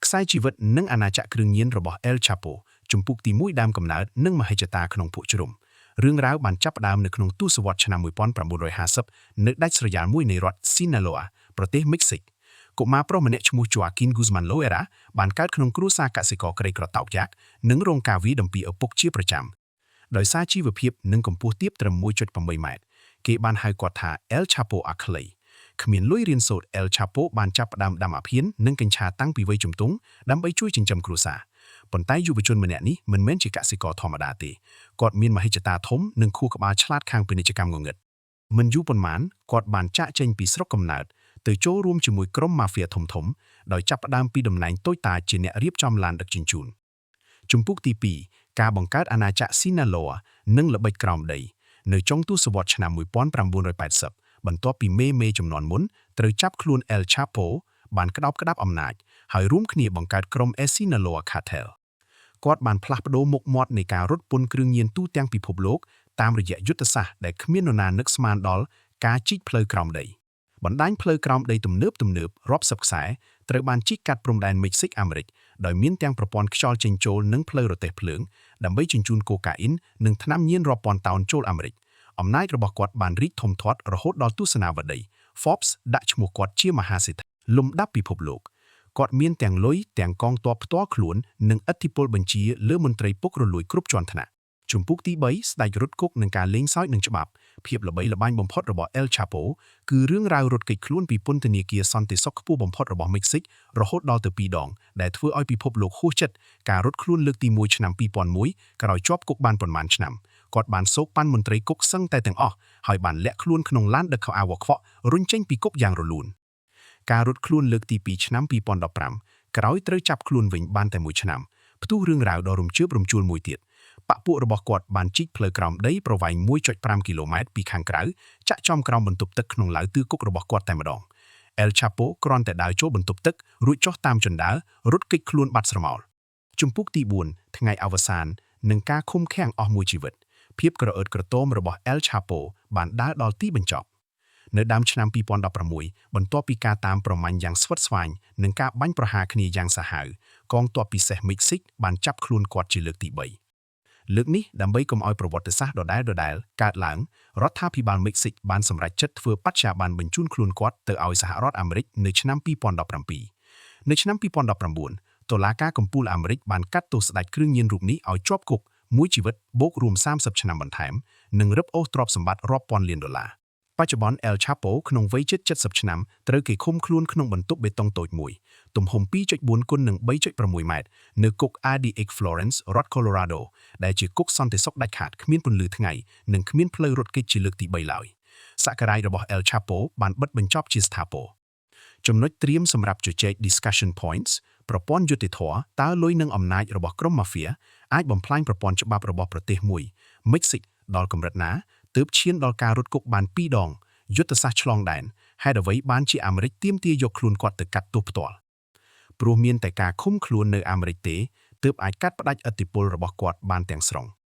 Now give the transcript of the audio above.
ខ្សែជីវិតនិងអាណាចក្រគ្រឿងញៀនរបស់ El Chapo ជំពូកទី1ដើមកំណើតនិងមហិច្ឆតាក្នុងភក់ជ្រុំរឿងរ៉ាវបានចាប់ផ្ដើមនៅក្នុងទសវត្សរ៍ឆ្នាំ1950នៅដាច់ស្រយាលមួយនៃរដ្ឋ Sinaloa ប្រទេសមិចស៊ិកកុមារប្រុសម្នាក់ឈ្មោះ Joaquin Guzman Loera បានកើតក្នុងគ្រួសារកសិករក្រីក្រតោកយ៉ាកនិងរងការវាយដំពីឪពុកជាប្រចាំដោយសារជីវភាពនិងកម្ពស់ទាបត្រឹម 1.8 ម៉ែត្រគេបានហៅគាត់ថា El Chapo អាខ្លីគ្មានលុយរៀនសូត្រ El Chapo បានចាប់ផ្ដើមដាំអាភៀននិងកញ្ឆាតាំងពីវ័យជំទង់ដើម្បីជួយចិញ្ចឹមគ្រួសារប៉ុន្តែយុវជនម្នាក់នេះមិនមែនជាកសិករធម្មតាទេគាត់មានមហិច្ឆតាធំនិងខួរក្បាលឆ្លាតខាងពាណិជ្ជកម្មងងឹតមិនយូរប៉ុន្មានគាត់បានចាកចេញពីស្រុកកំណើតទៅចូលរួមជាមួយក្រុមម៉ាហ្វៀធំៗដោយចាប់ផ្ដើមពីតំណែងតូចតាចជាអ្នករៀបចំឡានដឹកជញ្ជូនជំពូកទី2ការបង្កើតអាណាចក្រ Sinaloa និងល្បិចក្រោមដីនៅចុងទសវត្សរ៍ឆ្នាំ1980បន្ទាប់ពីមេជំនាន់មុនត្រូវចាប់ខ្លួន El Chapo បានក្តោបក្តាប់អំណាចហើយរួមគ្នាបង្កើតក្រុម Sinaloa Cartel គាត់បានផ្លាស់ប្ដូរមុខមាត់នៃការរត់ពន្ធគ្រឿងញៀនទូទាំងពិភពលោកតាមរយៈយុទ្ធសាស្ត្រដែលគ្មាននរណានឹកស្មានដល់ការជីកផ្លូវក្រោមដីបណ្ដាញផ្លូវក្រោមដីទំនើបរាប់សិបខ្សែត្រូវបានជីកកាត់ព្រំដែនមិចស៊ិកអាមេរិកដោយមានទាំងប្រព័ន្ធខ្យល់ចេញចូលនិងផ្លូវរទេះភ្លើងដើម្បីជញ្ជូនកូកាអ៊ីននិងថ្នាំញៀនរាប់ពាន់តោនចូលអាមេរិកអំណាចរបស់គាត់បានរីកធំធាត់រហូតដល់ទស្សនាវដ្តី Forbes ដាក់ឈ្មោះគាត់ជាមហាសេដ្ឋីលំដាប់ពិភពលោកគាត់មានទាំងលុយទាំងកងទ័ពផ្ទាល់ខ្លួននិងឥទ្ធិពលបញ្ជាលើមន្ត្រីពុករលួយគ្រប់ជាន់ថ្នាក់ជំពូកទី3ស្ដេចរត់គុកនឹងការលេងសើចនឹងច្បាប់ភាពល្បីល្បាញបំផុតរបស់ El Chapo គឺរឿងរ៉ាវរត់គេចខ្លួនពីពន្ធនាគារសន្តិសុខខ្ពស់បំផុតរបស់មិចស៊ិករហូតដល់ទៅ2ដងដែលធ្វើឲ្យពិភពលោកហួសចិត្តការរត់ខ្លួនលើកទី1ឆ្នាំ2001ក្រោយជាប់គុកបានប៉ុន្មានឆ្នាំគាត់បានសោកប៉ាន់មន្ត្រីគុកសឹងតែទាំងអស់ហើយបានលាក់ខ្លួនក្នុងឡានដឹកខោអាវខ្វក់រុញចេញពីគុកយ៉ាងរលូនការរត់ខ្លួនលើកទី2ឆ្នាំ2015ក្រោយត្រូវចាប់ខ្លួនវិញបានតែ1ឆ្នាំផ្ទុះរឿងរ៉ាវដ៏រំជើបរំជួលមួយទៀតបកពួករបស់គាត់បានជីកផ្លូវក្រោមដីប្រវែង 1.5 គីឡូម៉ែត្រពីខាងក្រៅចាក់ចំក្រោមបន្ទប់ទឹកក្នុងឡាវទឺគុករបស់គាត់តែម្ដង El Chapo គ្រាន់តែដើរចូលបន្ទប់ទឹករួចចុះតាមជណ្ដើររត់គេចខ្លួនបាត់ស្រមោលជំពូកទី4ថ្ងៃអវសាននឹងការឃុំឃាំងអស់មួយជីវិតភាពក្រអឺតក្រទមរបស់ El Chapo បានដើរដល់ទីបញ្ចប់នៅដើមឆ្នាំ2016បន្ទាប់ពីការតាមប្រម៉ាញ់យ៉ាងស្វិតស្វាញនិងការបាញ់ប្រហារគ្នាយ៉ាងសាហាវកងទ័ពពិសេសមិចស៊ិកបានចាប់ខ្លួនគាត់ជាលើកទី3លើកនេះដើម្បីកុំឲ្យប្រវត្តិសាស្ត្រដដែលកើតឡើងរដ្ឋាភិបាលមិចស៊ិកបានសម្រេចចិត្តធ្វើបច្ចាប័នបញ្ជូនខ្លួនគាត់ទៅឲ្យសហរដ្ឋអាមេរិកនៅឆ្នាំ2017នៅឆ្នាំ2019តុលាការកំពូលអាមេរិកបានកាត់ទោសស្ដេចគ្រឿងញៀនរូបនេះឲ្យជាប់គុកមួយជីវិតបូករួម30ឆ្នាំបន្ថែមនិងរឹបអូសទ្រព្យសម្បត្តិរាប់ពាន់លានដុល្លារបច្ចុប្បន្ន El Chapo ក្នុងវ័យជិត70ឆ្នាំត្រូវគេឃុំខ្លួនក្នុងបន្ទប់បេតុងតូចមួយទំហំ 2.4 គុណនឹង 3.6 ម៉ែត្រនៅគុក RDX Florence រដ្ឋ Colorado ដែលជាគុកសន្តិសុខដាច់ខាតគ្មានពន្លឺថ្ងៃនិងគ្មានផ្លូវរត់គេចជាលើកទី3ឡើយសក្ការ័យរបស់ El Chapo បានបិទបញ្ចប់ជាស្ថាពរចំណុចត្រៀមសម្រាប់ជជែក discussion points ប្រព័ន្ធយុតិធធម៌តើលុយនិងអំណាចរបស់ក្រុម Mafia អាចបំផ្លាញប្រព័ន្ធច្បាប់របស់ប្រទេសមួយ Mexico ដល់កម្រិតណាទើបឈានដល់ការរត់គុកបាន2ដងយុទ្ធសាស្ត្រឆ្លងដែនហេតុអ្វីបានជាអាមេរិកទាមទារយកខ្លួនគាត់ទៅកាត់ទោសផ្ទាល់ព្រោះមានតែការឃុំខ្លួននៅអាមេរិកទេទើបអាចកាត់ផ្តាច់ឥទ្ធិពលរបស់គាត់បានទាំងស្រុង